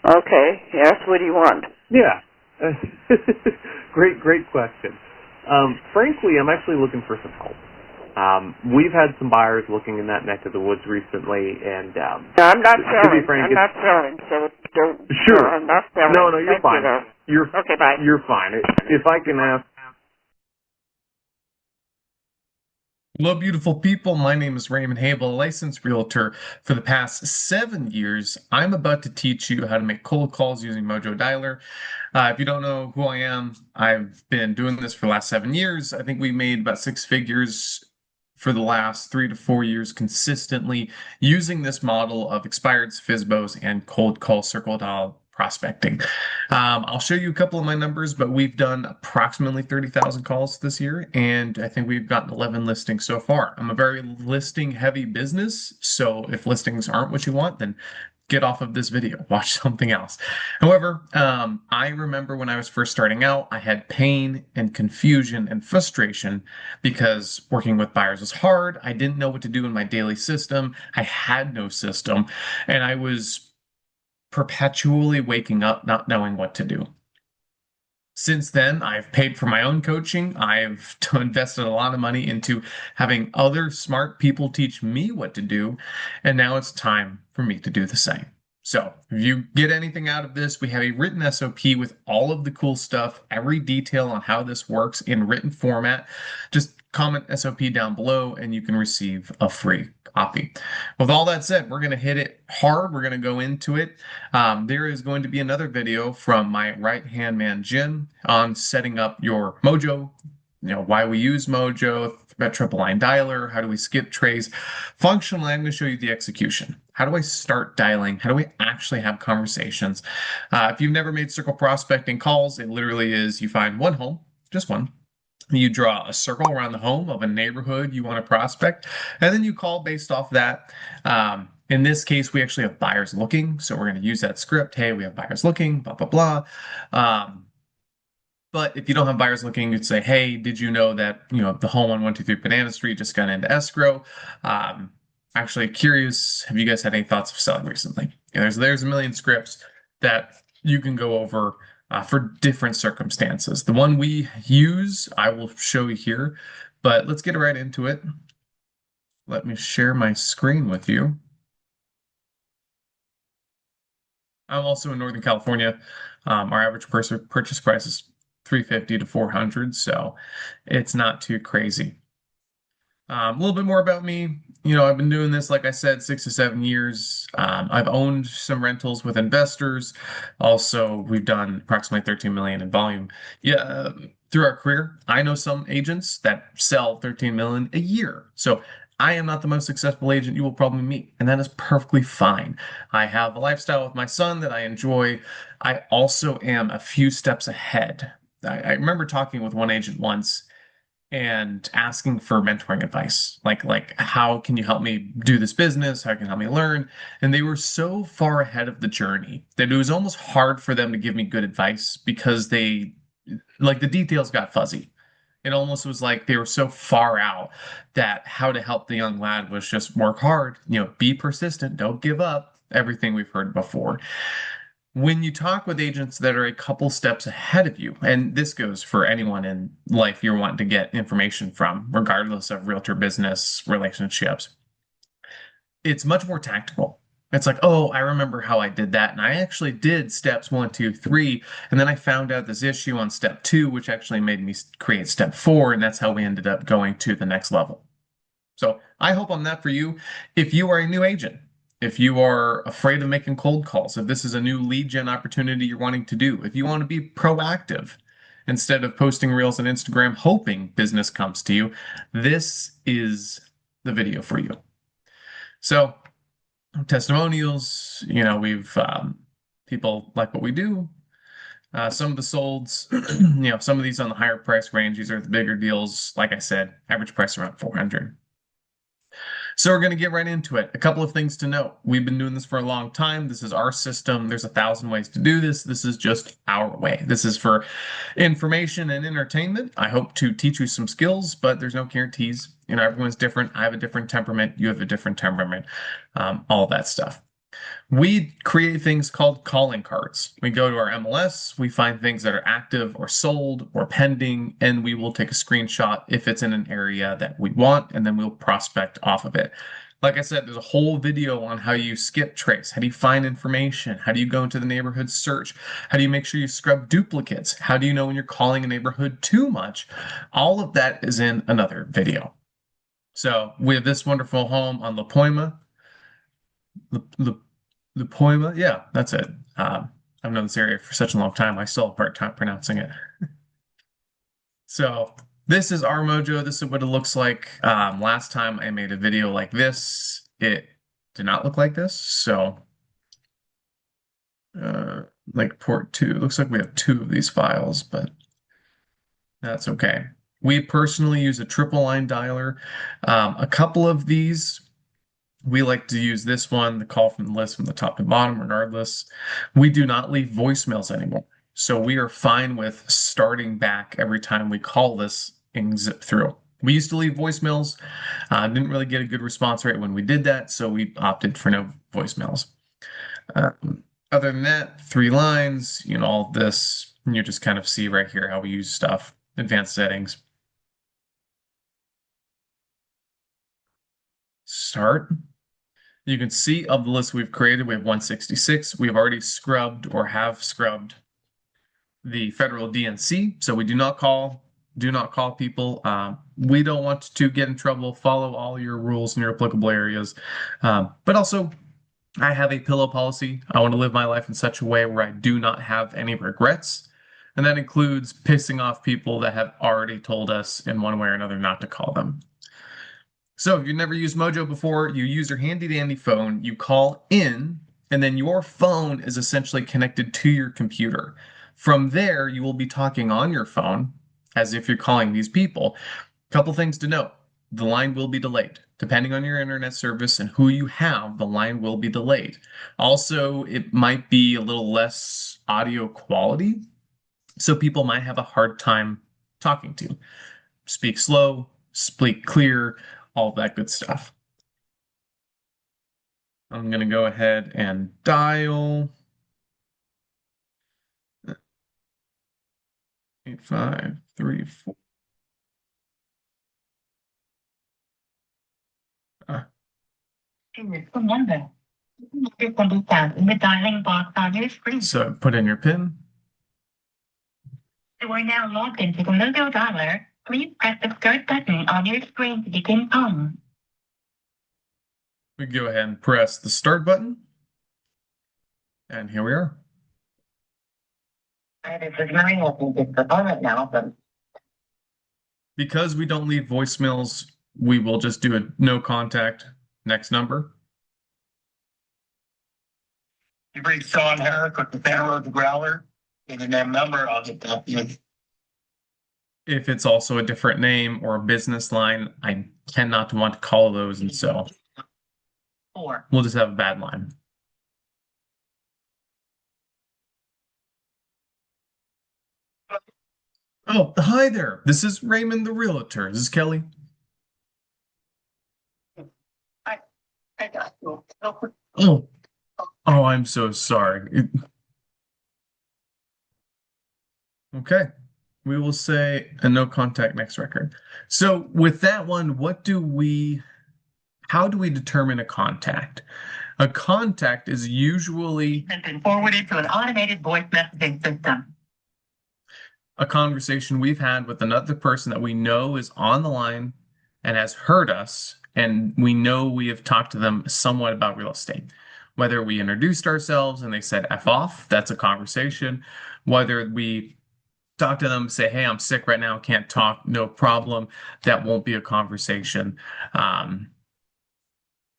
Okay, yes, what do you want? Yeah. Great question. Frankly, I'm actually looking for some help. We've had some buyers looking in that neck of the woods recently, and I'm not selling. Frank, I'm not selling, so don't. Sure. I'm not selling. No, you're Thank fine. You, okay, bye. You're fine. If I can ask. Hello, beautiful people. My name is Raymond Hable, a licensed realtor. For the past 7 years, I'm about to teach you how to make cold calls using Mojo Dialer. If you don't know who I am, I've been doing this for the last 7 years. I think we made about 6 figures for the last 3 to 4 years consistently using this model of expireds, FSBOs, and cold call circle dial prospecting. I'll show you a couple of my numbers, but we've done approximately 30,000 calls this year, and I think we've gotten 11 listings so far. I'm a very listing heavy business, so if listings aren't what you want, then get off of this video, watch something else. However, I remember when I was first starting out, I had pain and confusion and frustration because working with buyers was hard. I didn't know what to do in my daily system. I had no system, and I was perpetually waking up not knowing what to do. Since then, I've paid for my own coaching. I've invested a lot of money into having other smart people teach me what to do, and now it's time for me to do the same. So if you get anything out of this, we have a written SOP with all of the cool stuff, every detail on how this works in written format. Just comment SOP down below and you can receive a free copy. With all that said, we're going to hit it hard. We're going to go into it. There is going to be another video from my right-hand man, Jim, on setting up your Mojo, why we use Mojo, triple line dialer, how do we skip trays. Functionally, I'm going to show you the execution. How do I start dialing? How do we actually have conversations? If you've never made circle prospecting calls, it literally is you find one home, just one. You draw a circle around the home of a neighborhood you want to prospect, and then you call based off that. In this case, we actually have buyers looking, so we're going to use that script. Hey, we have buyers looking, blah, blah, blah. But if you don't have buyers looking, you'd say, hey, did you know that the home on 123 Banana Street just got into escrow? Actually curious, have you guys had any thoughts of selling recently? There's a million scripts that you can go over for different circumstances. The one we use, I will show you here, but let's get right into it. Let me share my screen with you. I'm also in Northern California. Our average purchase price is $350 to $400, so it's not too crazy. A little bit more about me. I've been doing this, like I said, 6 to 7 years. I've owned some rentals with investors. Also, we've done approximately 13 million in volume. Yeah, through our career, I know some agents that sell 13 million a year. So I am not the most successful agent you will probably meet, and that is perfectly fine. I have a lifestyle with my son that I enjoy. I also am a few steps ahead. I remember talking with one agent once and asking for mentoring advice, like how can you help me do this business? How can you help me learn? And they were so far ahead of the journey that it was almost hard for them to give me good advice because the details got fuzzy. It almost was like they were so far out that how to help the young lad was just work hard, be persistent, don't give up, everything we've heard before. When you talk with agents that are a couple steps ahead of you, and this goes for anyone in life you're wanting to get information from, regardless of realtor business, relationships, it's much more tactical. It's like, oh, I remember how I did that. And I actually did steps 1, 2, 3. And then I found out this issue on step 2, which actually made me create step 4. And that's how we ended up going to the next level. So I hope I'm that for you. If you are a new agent, if you are afraid of making cold calls, if this is a new lead gen opportunity you're wanting to do, if you want to be proactive instead of posting reels on Instagram hoping business comes to you, this is the video for you. So testimonials, we've people like what we do. Some of the solds, some of these on the higher price range. These are the bigger deals. Like I said, average price around 400. So we're going to get right into it. A couple of things to note. We've been doing this for a long time. This is our system. There's 1,000 ways to do this. This is just our way. This is for information and entertainment. I hope to teach you some skills, but there's no guarantees. Everyone's different. I have a different temperament. You have a different temperament. All of that stuff. We create things called calling cards. We go to our MLS, we find things that are active or sold or pending, and we will take a screenshot if it's in an area that we want, and then we'll prospect off of it. Like I said, there's a whole video on how you skip trace. How do you find information? How do you go into the neighborhood search? How do you make sure you scrub duplicates? How do you know when you're calling a neighborhood too much? All of that is in another video. So we have this wonderful home on La Poima. The Poema, yeah, that's it. I've known this area for such a long time. I still have a hard time pronouncing it. So this is our Mojo. This is what it looks like. Last time I made a video like this, it did not look like this. So like port 2. It looks like we have 2 of these files, but that's okay. We personally use a triple line dialer. A couple of these we like to use this one, the call from the list from the top to bottom, regardless. We do not leave voicemails anymore. So we are fine with starting back every time we call this and zip through. We used to leave voicemails. Didn't really get a good response rate when we did that, so we opted for no voicemails. Other than that, 3 lines, all this, you just kind of see right here how we use stuff, advanced settings. Start. You can see of the list we've created, we have 166. We've already scrubbed or have scrubbed the federal DNC, so we do not call people. We don't want to get in trouble. Follow all your rules in your applicable areas. But also, I have a pillow policy. I want to live my life in such a way where I do not have any regrets. And that includes pissing off people that have already told us in one way or another not to call them. So if you've never used Mojo before, you use your handy dandy phone, you call in, and then your phone is essentially connected to your computer. From there, you will be talking on your phone as if you're calling these people. Couple things to note. The line will be delayed. Depending on your internet service and who you have, the line will be delayed. Also, it might be a little less audio quality, so people might have a hard time talking to you. Speak slow, speak clear, all that good stuff. I'm going to go ahead and dial 8534. So put in your PIN. You are now logged into the Mojo dialer. Please press the start button on your screen to begin calling. We go ahead and press the start button. And here we are. This is Maria. It's the phone right now, but because we don't leave voicemails, we will just do a no contact next number. you reach Sean Herrick with the Santa Rosa Growler. Give your name number. I'll get that to you. If it's also a different name or a business line, I cannot want to call those, and so 4. we'll just have a bad line. Oh, hi there. This is Raymond the Realtor. This is Kelly. I got you. Oh, I'm so sorry. Okay. We will say a no contact next record. So with that one, how do we determine a contact? A contact is usually Has been forwarded to an automated voice messaging system. a conversation we've had with another person that we know is on the line and has heard us, and we know we have talked to them somewhat about real estate. Whether we introduced ourselves and they said F off, that's a conversation. Whether we talk to them, say, hey, I'm sick right now, can't talk, no problem, that won't be a conversation.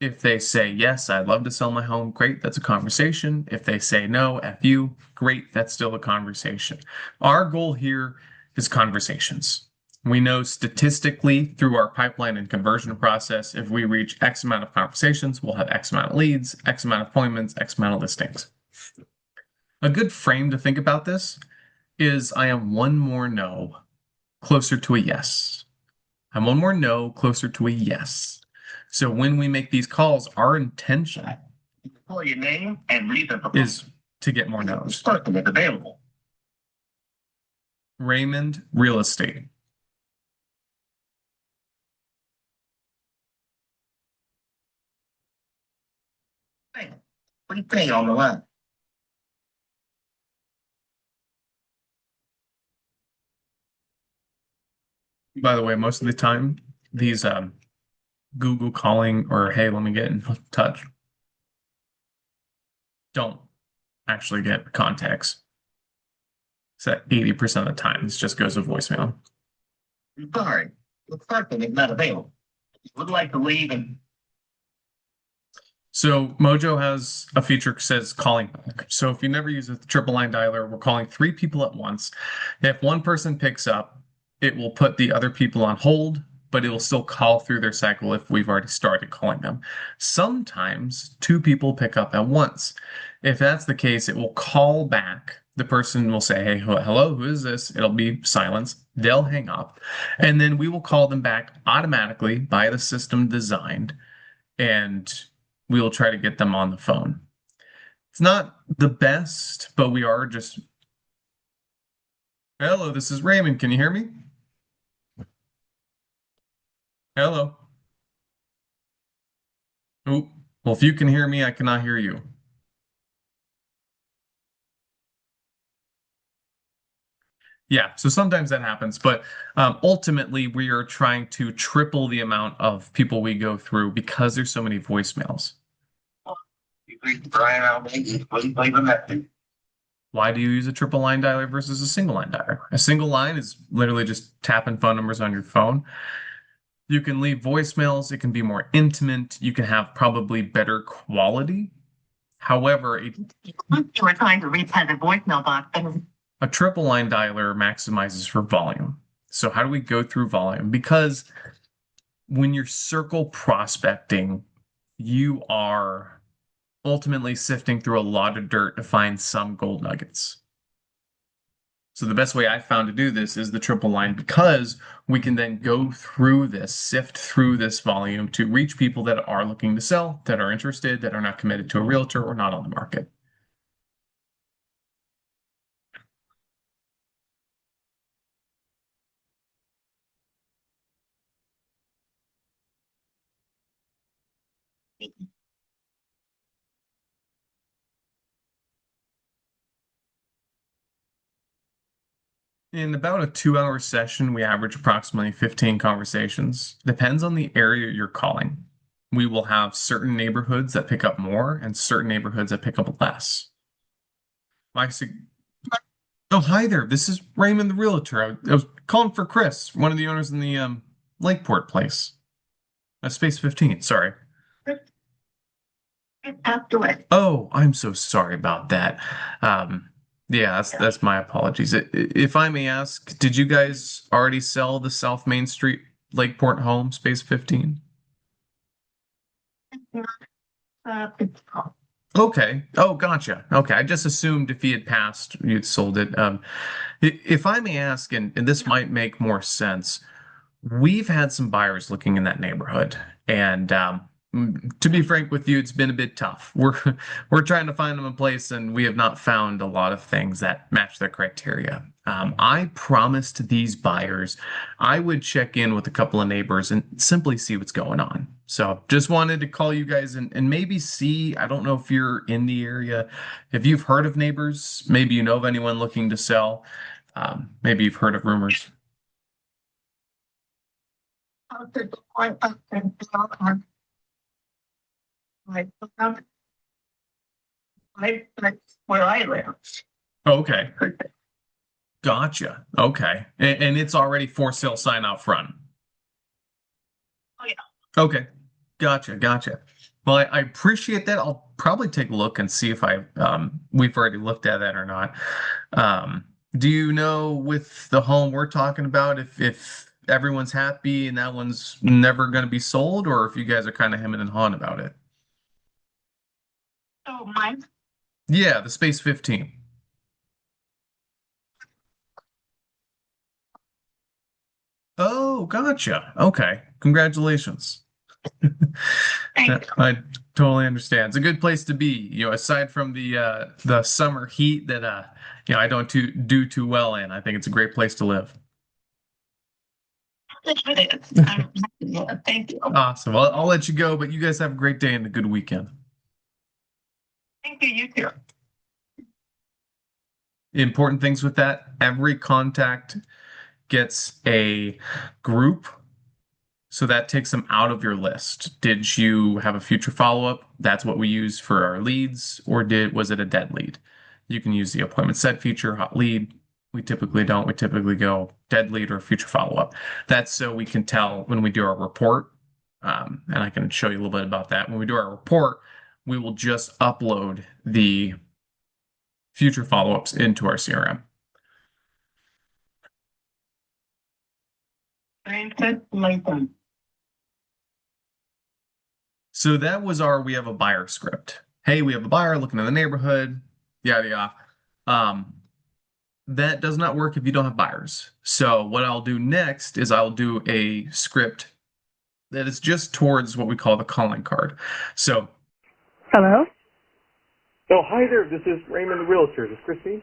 If they say, yes, I'd love to sell my home, great, that's a conversation. If they say no, F you, great, that's still a conversation. Our goal here is conversations. We know statistically through our pipeline and conversion process, if we reach X amount of conversations, we'll have X amount of leads, X amount of appointments, X amount of listings. A good frame to think about this is I am one more no closer to a yes. I'm one more no closer to a yes. So when we make these calls, our intention Call your name and reason for is to get more no's. person is available. Raymond Real Estate. Hey, what do you think on the line? By the way, most of the time, these Google calling or hey, let me get in touch don't actually get contacts. So 80% of the time, this just goes to voicemail. I'm sorry, the person is not available. You would like to leave and So Mojo has a feature that says calling back. So if you never use a triple line dialer, we're calling 3 people at once. If one person picks up, it will put the other people on hold, but it will still call through their cycle if we've already started calling them. Sometimes 2 people pick up at once. If that's the case, it will call back. The person will say, hey, hello, who is this? It'll be silence. They'll hang up. And then we will call them back automatically by the system designed. And we will try to get them on the phone. It's not the best, but we are just. Hello, this is Raymond. Can you hear me? Hello. Oh, well, if you can hear me, I cannot hear you. Yeah, so sometimes that happens, but ultimately we are trying to triple the amount of people we go through because there's so many voicemails. Brian, I'll make you leave a message. Why do you use a triple line dialer versus a single line dialer? A single line is literally just tapping phone numbers on your phone. You can leave voicemails. It can be more intimate. You can have probably better quality. However, You were trying to retype the voicemail box. a triple line dialer maximizes for volume. So how do we go through volume? Because when you're circle prospecting, you are ultimately sifting through a lot of dirt to find some gold nuggets. So the best way I found to do this is the triple line because we can then go through this, sift through this volume to reach people that are looking to sell, that are interested, that are not committed to a realtor or not on the market. In about a 2-hour session, we average approximately 15 conversations. Depends on the area you're calling. We will have certain neighborhoods that pick up more and certain neighborhoods that pick up less. Oh, hi there. This is Raymond the Realtor. I was calling for Chris, one of the owners in the Lakeport place. Space 15, sorry. Passed away. Oh, I'm so sorry about that. Yeah, that's my apologies. If I may ask, did you guys already sell the South Main Street Lakeport home, Space 15? Okay. Oh, gotcha. Okay. I just assumed if he had passed, you'd sold it. If I may ask, and this might make more sense, we've had some buyers looking in that neighborhood, and to be frank with you, it's been a bit tough. We're trying to find them a place, and we have not found a lot of things that match their criteria. I promised these buyers I would check in with a couple of neighbors and simply see what's going on. So just wanted to call you guys and maybe see, I don't know if you're in the area, if you've heard of neighbors, maybe you know of anyone looking to sell, maybe you've heard of rumors. That's where I live. Okay. Gotcha. Okay. And it's already for sale sign out front. Oh, yeah. Okay. Gotcha. Well, I appreciate that. I'll probably take a look and see if we've already looked at that or not. Do you know with the home we're talking about if everyone's happy and that one's never going to be sold, or if you guys are kind of hemming and hawing about it? So mine. Yeah, the Space 15. Oh, gotcha. Okay. Congratulations. Thank you. I totally understand. It's a good place to be. Aside from the summer heat that I don't do too well in. I think it's a great place to live. It is. Yeah, thank you. Awesome. Well, I'll let you go, but you guys have a great day and a good weekend. Thank you, you too. Important things with that, every contact gets a group, so that takes them out of your list. Did you have a future follow-up? That's what we use for our leads, or was it a dead lead? You can use the appointment set feature, hot lead. We typically don't. We typically go dead lead or future follow-up. That's so we can tell when we do our report, and I can show you a little bit about that. When we do our report, we will just upload the future follow-ups into our CRM. Francis Latham. So that was we have a buyer script. Hey, we have a buyer looking in the neighborhood, yada yada. That does not work if you don't have buyers. So what I'll do next is I'll do a script that is just towards what we call the calling card. So, Hello? Oh, hi there. This is Raymond the Realtor. Is this Christine?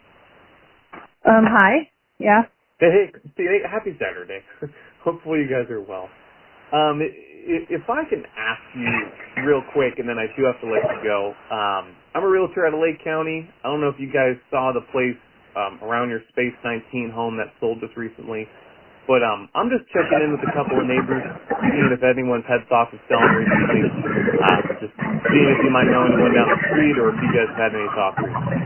Hi. Yeah. Hey, Christine. Hey, happy Saturday. Hopefully you guys are well. If I can ask you real quick, and then I do have to let you go. I'm a realtor out of Lake County. I don't know if you guys saw the place around your Space 19 home that sold just recently. But I'm just checking in with a couple of neighbors, seeing if anyone's had thoughts of selling recently. Just seeing if you might know anyone down the street, or if you guys had any thoughts recently.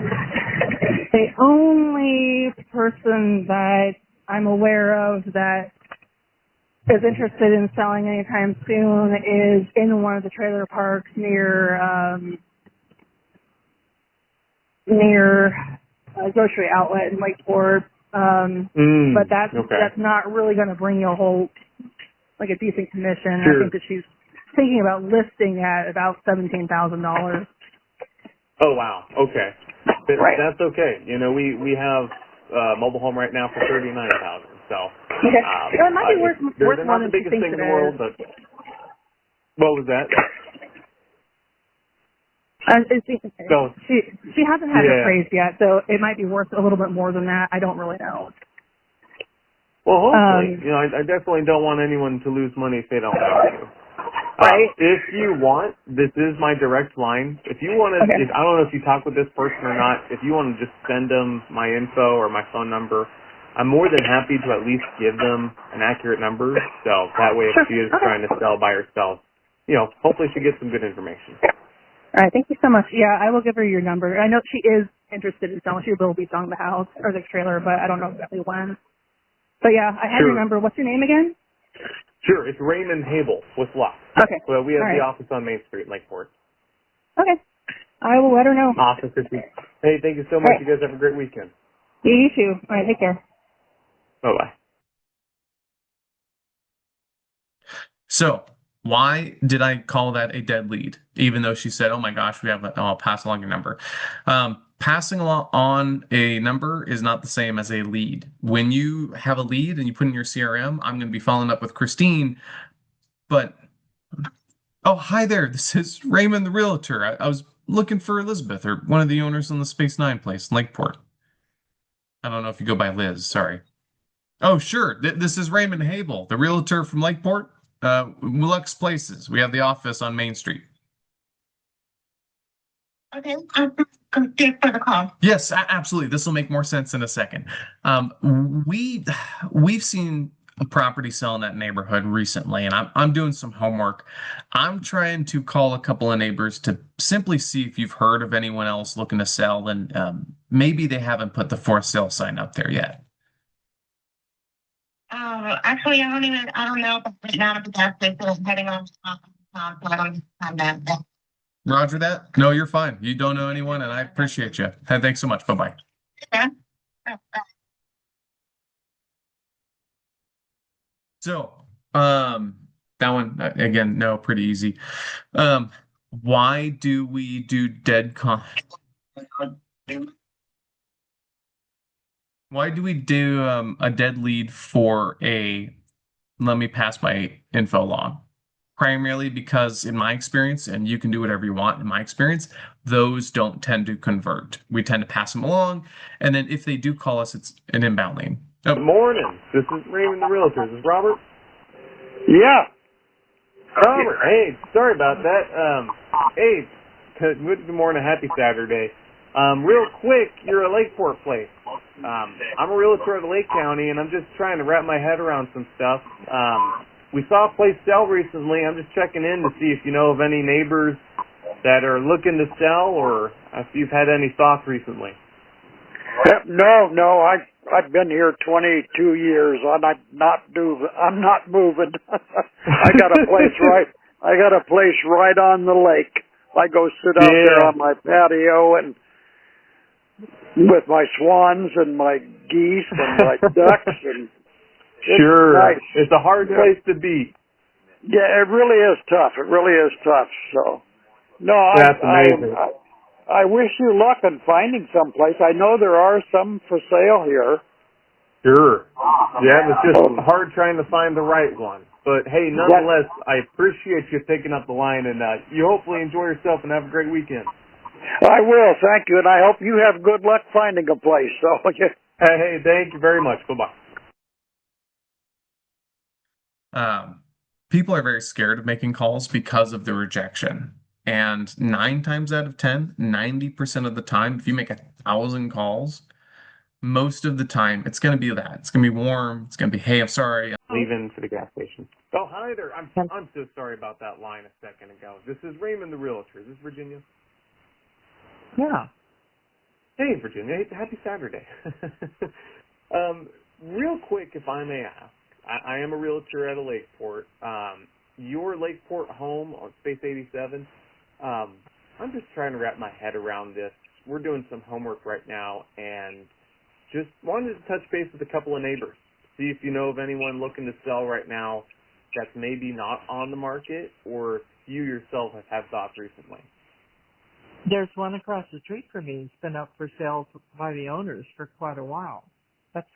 The only person that I'm aware of that is interested in selling anytime soon is in one of the trailer parks near a grocery outlet in Lakeport. But that's not really going to bring you a decent commission. Sure. I think that she's thinking about listing at about $17,000. Oh wow. Okay. Right. That's okay. We have mobile home right now for $39,000. So. Okay. It might be worth they're more not than the she biggest thinks thing in it the world, is. but what was that? So She hasn't had yeah. it appraised yet, so it might be worth a little bit more than that. I don't really know. Well, hopefully. I definitely don't want anyone to lose money if they don't have to. Right. If you want, this is my direct line. If you want to, Okay. I don't know if you talk with this person or not. If you want to just send them my info or my phone number, I'm more than happy to at least give them an accurate number. So that way, if Sure. she is Okay. trying to sell by herself, hopefully she gets some good information. All right. Thank you so much. Yeah, I will give her your number. I know she is interested in selling. She will be selling the house or the trailer, but I don't know exactly when. But yeah, I have your number. What's your name again? Sure, it's Raymond Habel with Lock. Okay. Well, we have All the right. office on Main Street in Lakeport. Okay. I will let her know. Awesome, Christy. Hey, thank you so much. All right. You guys have a great weekend. You too. All right. Take care. Bye-bye. So why did I call that a dead lead? Even though she said, "Oh my gosh, I'll pass along your number." Passing along on a number is not the same as a lead. When you have a lead and you put in your CRM, I'm going to be following up with Christine. But oh, hi there. This is Raymond the Realtor. I was looking for Elizabeth, or one of the owners on the Space 9 place in Lakeport. I don't know if you go by Liz. Sorry. Oh, sure. This is Raymond Habel, the realtor from Lakeport. Lux Places. We have the office on Main Street. Okay. I'm here for the call. Yes, absolutely. This will make more sense in a second. We've seen a property sell in that neighborhood recently, and I'm doing some homework. I'm trying to call a couple of neighbors to simply see if you've heard of anyone else looking to sell, and maybe they haven't put the for sale sign up there yet. Actually, I don't know if right now because they're heading off. So I don't have that. Roger that. No, you're fine. You don't know anyone, and I appreciate you. Hey, thanks so much. Bye-bye. Yeah. So, that one again, no, pretty easy. Why do we do Why do we do a dead lead for let me pass my info along? primarily because in my experience, and you can do whatever you want in my experience, those don't tend to convert. We tend to pass them along, and then if they do call us, it's an inbound lane. Oh, Good morning. This is Raymond the Realtor. Is this Robert? Yeah. Robert, hey, sorry about that. Hey, good morning, happy Saturday. Real quick, you're a Lakeport place. I'm a realtor of the Lake County, and I'm just trying to wrap my head around some stuff. We saw a place sell recently. I'm just checking in to see if you know of any neighbors that are looking to sell, or if you've had any thoughts recently. No, I've been here 22 years. I'm not moving. I got a place right on the lake. I go sit out there on my patio and with my swans and my geese and my ducks and Sure. Nice. It's a hard place to be. Yeah, it really is tough. It really is tough. So, no, That's amazing. I wish you luck in finding some place. I know there are some for sale here. Sure. Yeah, it's just hard trying to find the right one. But hey, nonetheless, I appreciate you picking up the line, and you hopefully enjoy yourself and have a great weekend. I will, thank you, and I hope you have good luck finding a place. So, Hey, thank you very much. Bye-bye. People are very scared of making calls because of the rejection. And 9 times out of 10, 90% of the time, if you make 1,000 calls, most of the time it's going to be that. It's going to be warm. It's going to be, hey, I'm sorry. Leaving for the gas station. Oh, hi there. I'm so sorry about that line a second ago. This is Raymond the Realtor. Is this Virginia? Yeah. Hey, Virginia. Happy Saturday. Real quick, if I may ask, I am a realtor at a Lakeport. Your Lakeport home on Space 87, I'm just trying to wrap my head around this. We're doing some homework right now and just wanted to touch base with a couple of neighbors. See if you know of anyone looking to sell right now that's maybe not on the market, or if you yourself have had thoughts recently. There's one across the street from me. It's been up for sale by the owners for quite a while. That's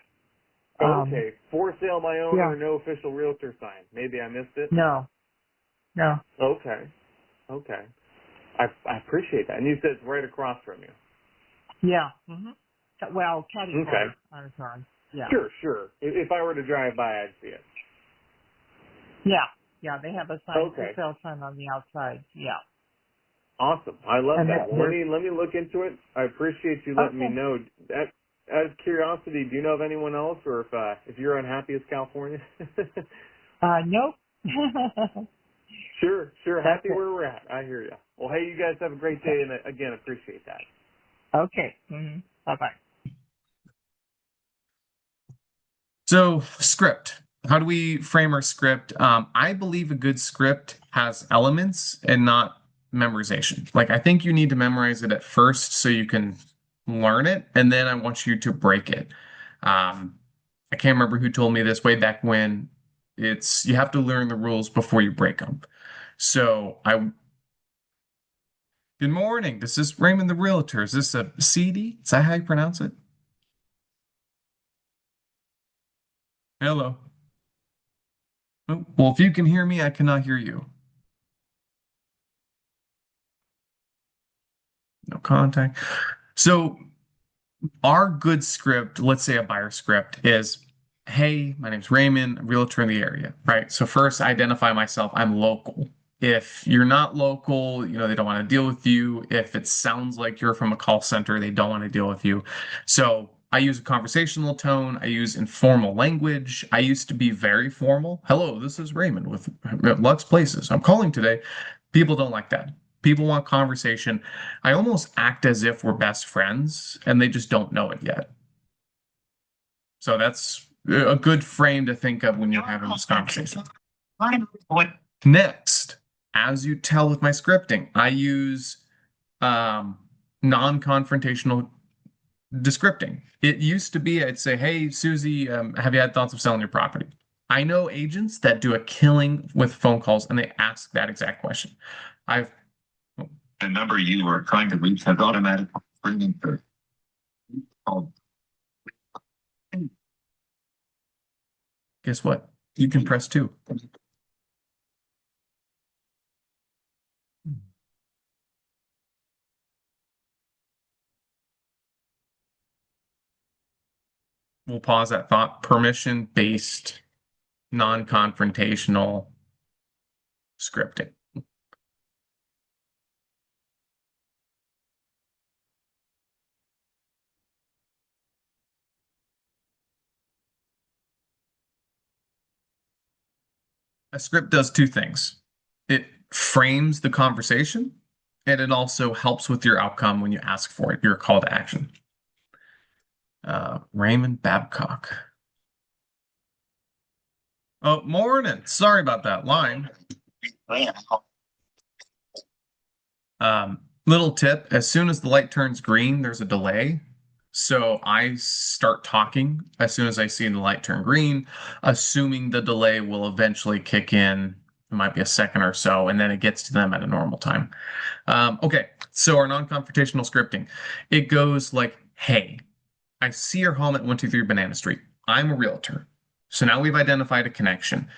okay. For sale by owner, yeah. no official realtor sign. Maybe I missed it? No. Okay. I appreciate that. And you said it's right across from you. Yeah. Mm-hmm. Well, catty Okay. I'm sorry. Yeah. Sure. If I were to drive by, I'd see it. Yeah, they have a sign for sale sign on the outside. Yeah. Awesome. I love And that. Well, let me look into it. I appreciate you letting me know. Out of curiosity, do you know of anyone else, or if you're unhappy as California? Nope. Sure. That's Happy it. where we're at. I hear you. Well, hey, you guys have a great day, and again, appreciate that. Okay. Mm-hmm. Bye-bye. So, script. How do we frame our script? I believe a good script has elements and not memorization. Like, I think you need to memorize it at first so you can learn it, and then I want you to break it. I can't remember who told me this way back when. You have to learn the rules before you break them. So, good morning. This is Raymond the Realtor. Is this a CD? Is that how you pronounce it? Hello. Oh, well, if you can hear me, I cannot hear you. No contact. So our good script, let's say a buyer script, is, hey, my name's Raymond, I'm a realtor in the area, right? So first, identify myself. I'm local. If you're not local, they don't want to deal with you. If it sounds like you're from a call center, they don't want to deal with you. So I use a conversational tone. I use informal language. I used to be very formal. Hello, this is Raymond with Lux Places. I'm calling today. People don't like that. People want conversation. I almost act as if we're best friends, and they just don't know it yet. So that's a good frame to think of when you're having this conversation. Next, as you tell with my scripting, I use non-confrontational descripting. It used to be I'd say, hey, Susie, have you had thoughts of selling your property? I know agents that do a killing with phone calls, and they ask that exact question. The number you are trying to reach has automatically ringing through. Guess what? You can press 2. We'll pause that thought. Permission-based, non-confrontational scripting. A script does two things. It frames the conversation, and it also helps with your outcome when you ask for it, your call to action. Raymond Babcock. Oh, morning. Sorry about that line. Little tip, as soon as the light turns green, there's a delay. So I start talking as soon as I see the light turn green, assuming the delay will eventually kick in. It might be a second or so, and then it gets to them at a normal time. Okay, so our non-confrontational scripting. It goes like, hey, I see your home at 123 Banana Street. I'm a realtor. So now we've identified a connection.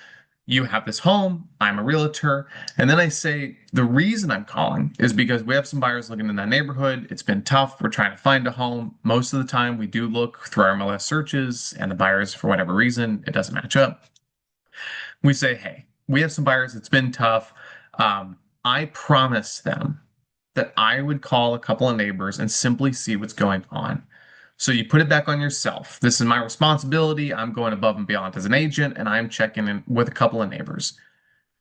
You have this home, I'm a realtor, and then I say the reason I'm calling is because we have some buyers looking in that neighborhood. It's been tough. We're trying to find a home. Most of the time we do look through our MLS searches, and the buyers, for whatever reason, it doesn't match up. We say, hey, we have some buyers. It's been tough. I promised them that I would call a couple of neighbors and simply see what's going on. So you put it back on yourself. This is my responsibility. I'm going above and beyond as an agent, and I'm checking in with a couple of neighbors.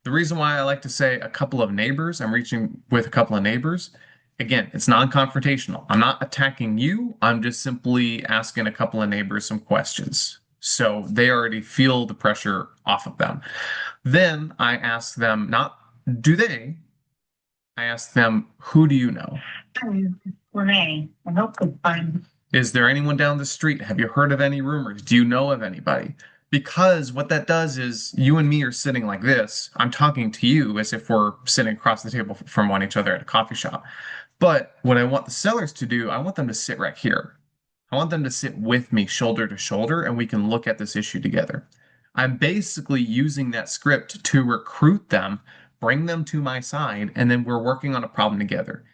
The reason why I like to say a couple of neighbors, I'm reaching with a couple of neighbors. Again, it's non-confrontational. I'm not attacking you. I'm just simply asking a couple of neighbors some questions. So they already feel the pressure off of them. Then I ask them, not do they, I ask them, who do you know? Renee, I hope it's fine. Is there anyone down the street? Have you heard of any rumors? Do you know of anybody? Because what that does is you and me are sitting like this. I'm talking to you as if we're sitting across the table from one each other at a coffee shop. But what I want the sellers to do, I want them to sit right here. I want them to sit with me shoulder to shoulder, and we can look at this issue together. I'm basically using that script to recruit them, bring them to my side, and then we're working on a problem together.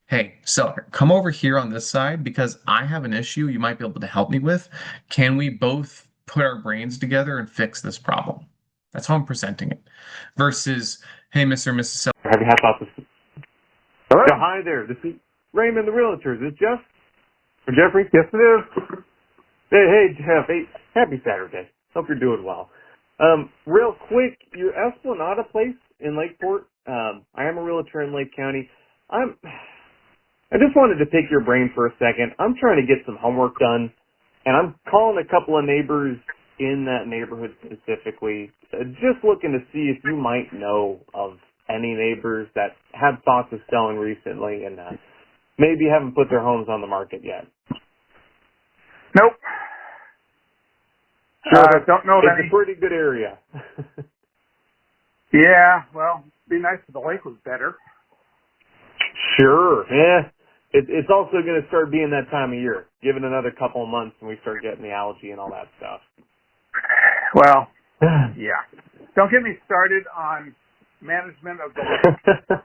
Hey, seller, come over here on this side because I have an issue you might be able to help me with. Can we both put our brains together and fix this problem? That's how I'm presenting it. Versus, hey, Mr. and Mrs. Seller. Have you had thoughts of... Hello? So, hi there. This is Raymond the Realtor. Is this Jeff? Or Jeffrey? Yes, it is. Hey, Jeff. Hey, happy Saturday. Hope you're doing well. Real quick, your Esplanade place in Lakeport. I am a realtor in Lake County. I just wanted to pick your brain for a second. I'm trying to get some homework done, and I'm calling a couple of neighbors in that neighborhood specifically, just looking to see if you might know of any neighbors that had thoughts of selling recently and maybe haven't put their homes on the market yet. Nope. Sure, don't know of it's any. a pretty good area. Yeah, well, it'd be nice if the lake was better. Sure, yeah. It's also going to start being that time of year. Give it another couple of months and we start getting the algae and all that stuff. Well, yeah. Don't get me started on management of the lake.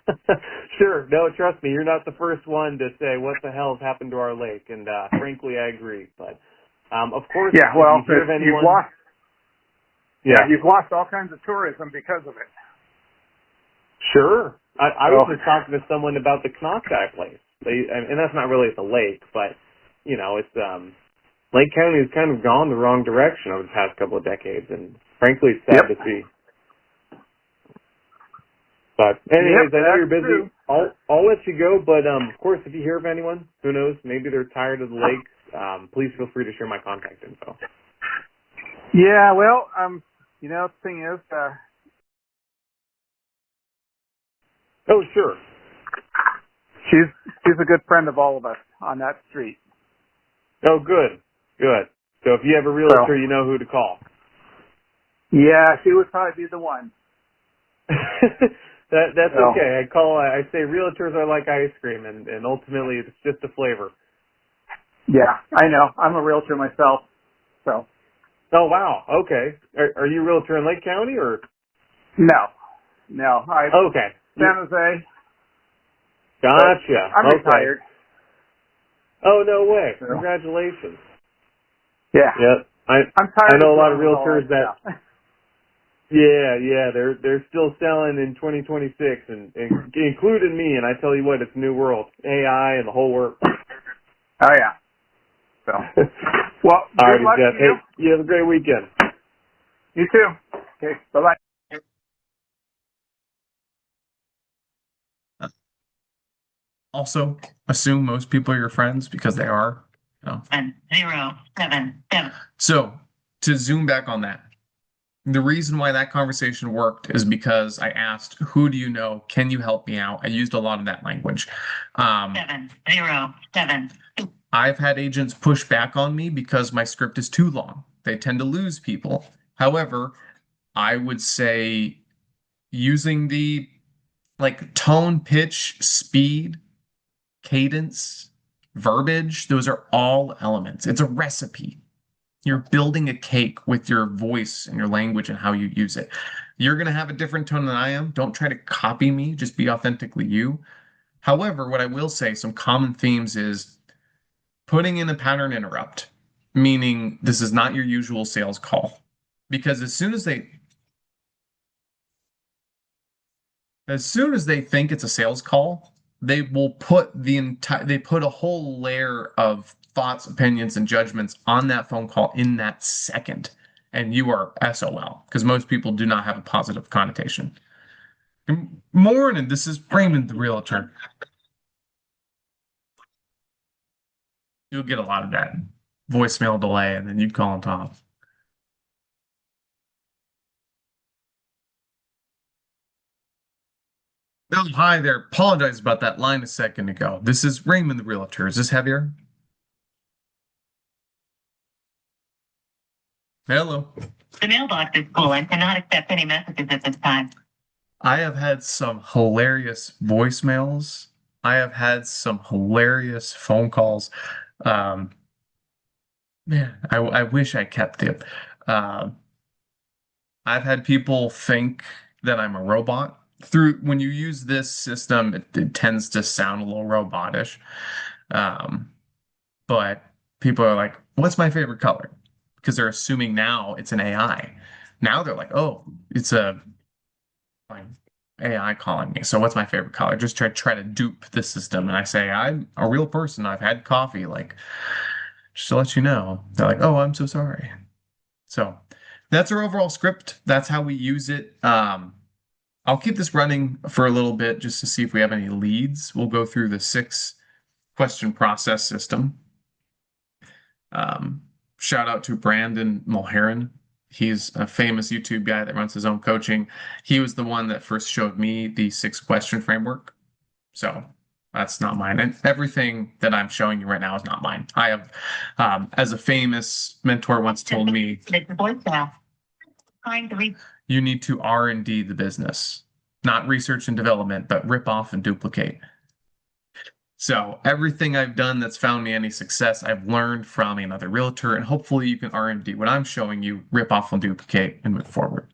Sure. No, trust me, you're not the first one to say what the hell has happened to our lake, and frankly, I agree. But of course, yeah. Well, you've lost all kinds of tourism because of it. Sure. I was just talking to someone about the Knockback place. And that's not really at the lake, but, you know, it's, Lake County has kind of gone the wrong direction over the past couple of decades, and frankly, it's sad to see. But anyways, I know you're busy. I'll let you go, but, of course, if you hear of anyone, who knows, maybe they're tired of the lakes, please feel free to share my contact info. Yeah, well, you know, the thing is, oh, sure. She's a good friend of all of us on that street. Oh, good. Good. So if you have a realtor, you know who to call. Yeah, she would probably be the one. That's okay. I say realtors are like ice cream, and ultimately it's just a flavor. Yeah, I know. I'm a realtor myself, so. Oh, wow. Okay. Are you a realtor in Lake County, or? No. Okay. San Jose. Gotcha. I'm retired. Oh, no way. Congratulations. Yeah. Yep. I'm tired. I know a lot of dealing with all realtors that. stuff. Yeah, they're still selling in 2026, and including me. And I tell you what, it's a new world, AI and the whole work. Oh yeah. So, well, All good right, luck Jeff. to you. Hey, you have a great weekend. You too. Okay. Bye bye. Also, assume most people are your friends because they are. You know. 077. So, to zoom back on that, the reason why that conversation worked is because I asked, who do you know? Can you help me out? I used a lot of that language. 707. I've had agents push back on me because my script is too long. They tend to lose people. However, I would say using the tone, pitch, speed, cadence, verbiage, those are all elements. It's a recipe. You're building a cake with your voice and your language and how you use it. You're going to have a different tone than I am. Don't try to copy me. Just be authentically you. However, what I will say, some common themes is putting in a pattern interrupt, meaning this is not your usual sales call. Because as soon as they think it's a sales call, they will put they put a whole layer of thoughts, opinions, and judgments on that phone call in that second. And you are SOL, because most people do not have a positive connotation. Good morning, this is Raymond the Realtor. You'll get a lot of that voicemail delay, and then you'd call on top. Oh, hi there. Apologize about that line a second ago. This is Raymond the Realtor. Is this heavier? Hello. The mailbox is full and cannot accept any messages at this time. I have had some hilarious voicemails. I have had some hilarious phone calls. Man, I wish I kept it. I've had people think that I'm a robot. When you use this system, it tends to sound a little robotish. But people are like, what's my favorite color? Because they're assuming now it's an AI. Now they're like, oh, it's a AI calling me. So what's my favorite color? Just try to dupe the system. And I say, I'm a real person. I've had coffee, just to let you know. They're like, oh, I'm so sorry. So that's our overall script. That's how we use it. I'll keep this running for a little bit just to see if we have any leads. We'll go through the 6-question process system. Shout out to Brandon Mulheron. He's a famous YouTube guy that runs his own coaching. He was the one that first showed me the 6-question framework. So that's not mine. And everything that I'm showing you right now is not mine. I have, as a famous mentor once told me, you need to R&D the business, not research and development, but rip off and duplicate. So everything I've done that's found me any success, I've learned from another realtor, and hopefully you can R&D what I'm showing you, rip off and duplicate, and move forward.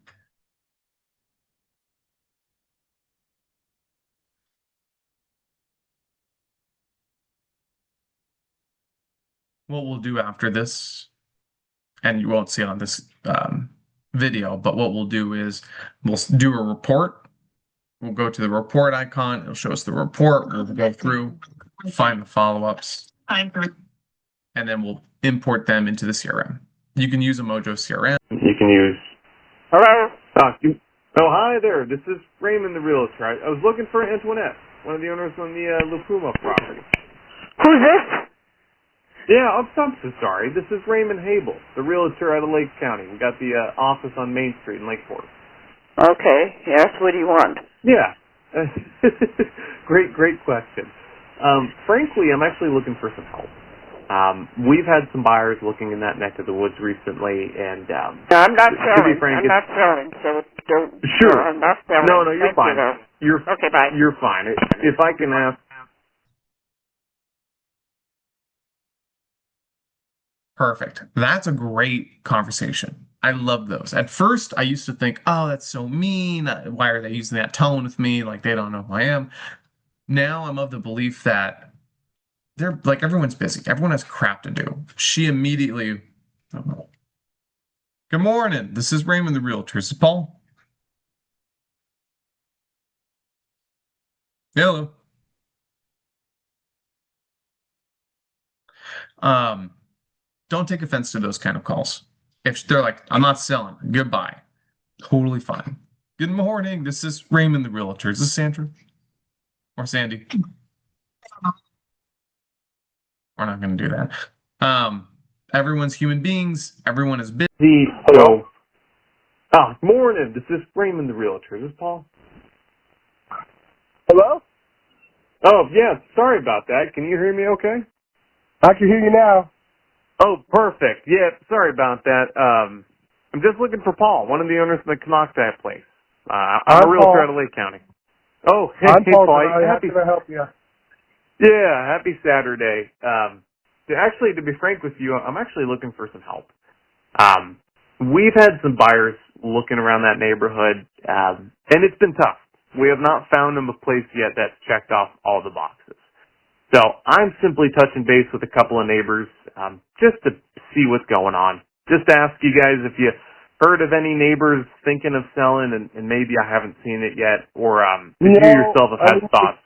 What we'll do after this, and you won't see it on this video, but what we'll do is we'll do a report. We'll go to the report icon. It'll show us the report. We'll go through, find the follow-ups, and then we'll import them into the CRM. You can use a Mojo CRM. You can use. Hello? Oh, hi there. This is Raymond the Realtor. I was looking for Antoinette, one of the owners on the La Puma property. Who's this? Yeah, I'm so sorry. This is Raymond Habel, the realtor out of Lake County. We got the office on Main Street in Lakeport. Okay, yes, what do you want? Yeah. Great question. Frankly, I'm actually looking for some help. We've had some buyers looking in that neck of the woods recently, and No, I'm not to selling. be frank, I'm not selling, so don't. Sure. No, I'm not selling. No, you're Thank fine. You, okay, bye. You're fine. If I can ask. Perfect. That's a great conversation. I love those. At first, I used to think, oh, that's so mean. Why are they using that tone with me? Like they don't know who I am. Now I'm of the belief that they're like everyone's busy. Everyone has crap to do. She immediately, Good morning. This is Raymond the Realtor. This is Paul. Hello. Don't take offense to those kind of calls. If they're like, I'm not selling, goodbye. Totally fine. Good morning. This is Raymond the Realtor. Is this Sandra? Or Sandy? We're not going to do that. Everyone's human beings. Everyone is busy. Hello. Oh, morning. This is Raymond the Realtor. Is this Paul? Hello? Oh, yeah. Sorry about that. Can you hear me okay? I can hear you now. Oh, perfect. Yeah, sorry about that. I'm just looking for Paul, one of the owners of the Canoctat place. I'm a realtor out of Lake County. Oh, hey, I'm Paul. How happy, can I help you? yeah, happy Saturday. Actually, to be frank with you, I'm actually looking for some help. We've had some buyers looking around that neighborhood, and it's been tough. We have not found them a place yet that's checked off all the boxes. So I'm simply touching base with a couple of neighbors, just to see what's going on. Just to ask you guys if you heard of any neighbors thinking of selling, and maybe I haven't seen it yet, or if you yourself have had thoughts.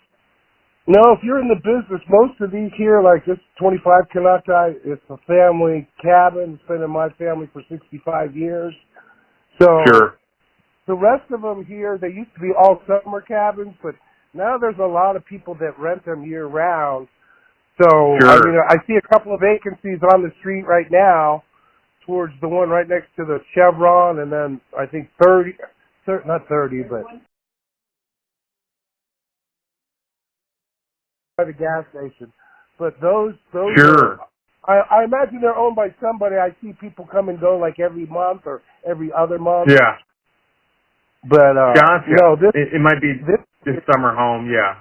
No, if you're in the business, most of these here, like this 25 Canoctai, it's a family cabin. It's been in my family for 65 years. So Sure. the rest of them here, they used to be all summer cabins, but now there's a lot of people that rent them year round. So Sure. I see a couple of vacancies on the street right now towards the one right next to the Chevron, and then I think 30, not 30, but by the gas station. But those Sure. I imagine they're owned by somebody. I see people come and go like every month or every other month. Yeah. But Gotcha. no, It might be this summer home, yeah.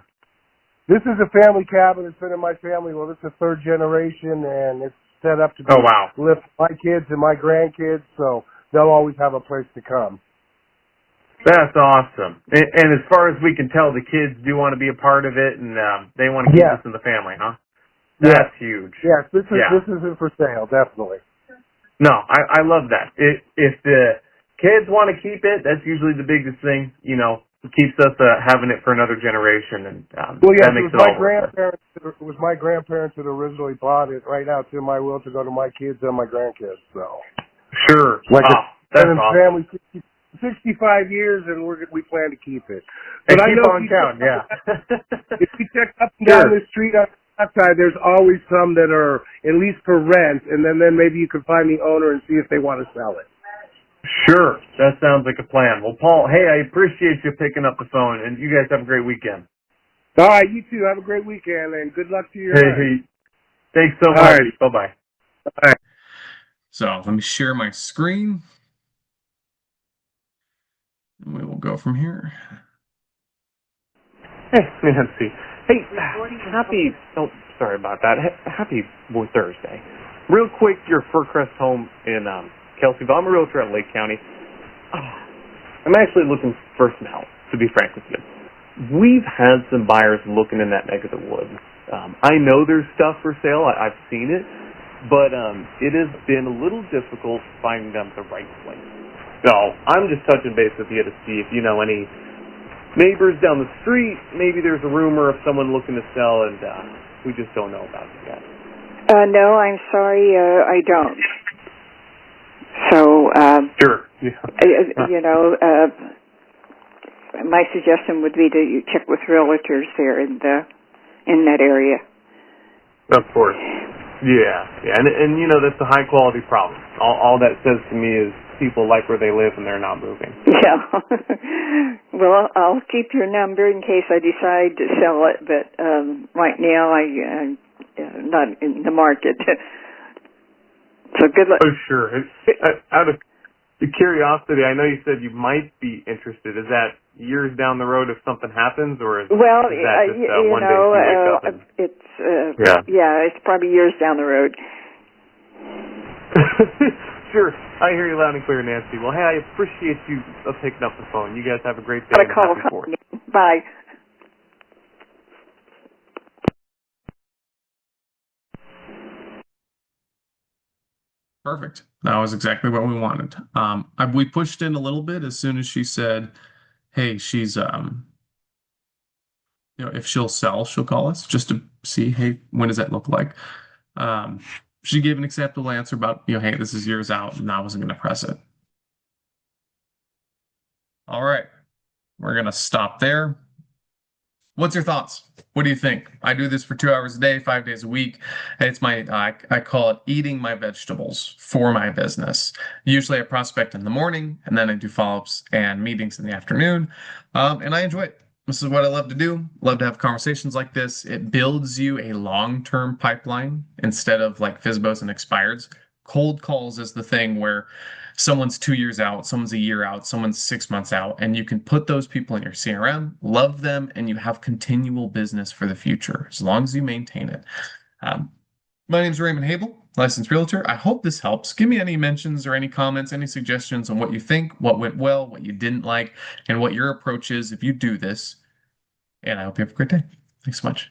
This is a family cabin. It's been in my family. Well, this is the third generation, and it's set up to Oh, wow. lift my kids and my grandkids, so they'll always have a place to come. That's awesome. And as far as we can tell, the kids do want to be a part of it, and they want to keep this in the family, huh? That's huge. Yes, this isn't for sale, definitely. No, I love that. If the kids want to keep it, that's usually the biggest thing. You know, it keeps us having it for another generation, and that makes it all worth it. It was my grandparents that originally bought it. Right now, it's in my will to go to my kids and my grandkids. So sure, that's awesome. Family 65 years, and we plan to keep it. But I keep know on counting, yeah. If you check up and down the street on that side, there's always some that are at least for rent, and then maybe you can find the owner and see if they want to sell it. Sure, that sounds like a plan. Well, Paul, hey, I appreciate you picking up the phone, and you guys have a great weekend. All right, you too. Have a great weekend, and good luck to your Hey, thanks so much. Right. Bye-bye. All right. So let me share my screen. And we will go from here. Hey, Nancy. Hey, sorry about that. Happy Thursday. Real quick, your Furcrest home in Kelseyville. I'm a realtor at Lake County. I'm actually looking for some help, to be frank with you. We've had some buyers looking in that neck of the woods. I know there's stuff for sale. I've seen it. But it has been a little difficult finding them the right place. So I'm just touching base with you to see if you know any neighbors down the street. Maybe there's a rumor of someone looking to sell, and we just don't know about it yet. No, I'm sorry, I don't. So, Sure. Yeah. you know, my suggestion would be to check with realtors there in that area. Of course. Yeah. And you know, that's a high quality problem. All that says to me is people like where they live and they're not moving. Yeah. Well, I'll keep your number in case I decide to sell it, but right now I'm not in the market. So good luck. Oh, sure. Out of curiosity, I know you said you might be interested. Is that years down the road if something happens, or is that just one day you wake up and... It's probably years down the road. Sure. I hear you loud and clear, Nancy. Well, hey, I appreciate you picking up the phone. You guys have a great day. Got a call. Bye. Perfect. That was exactly what we wanted. We pushed in a little bit as soon as she said, "Hey, she's if she'll sell, she'll call us just to see, hey, when does that look like?" Um, she gave an acceptable answer about, hey, this is years out, and I wasn't going to press it. All right, we're going to stop there. What's your thoughts? What do you think? I do this for 2 hours a day, 5 days a week. It's I call it eating my vegetables for my business. Usually I prospect in the morning, and then I do follow-ups and meetings in the afternoon. And I enjoy it. This is what I love to do. Love to have conversations like this. It builds you a long-term pipeline instead of like FSBOs and expireds. Cold calls is the thing where someone's 2 years out, someone's a year out, someone's 6 months out, and you can put those people in your CRM, love them, and you have continual business for the future as long as you maintain it. My name is Raymond Habel, licensed realtor. I hope this helps. Give me any mentions or any comments, any suggestions on what you think, what went well, what you didn't like, and what your approach is if you do this. And I hope you have a great day. Thanks so much.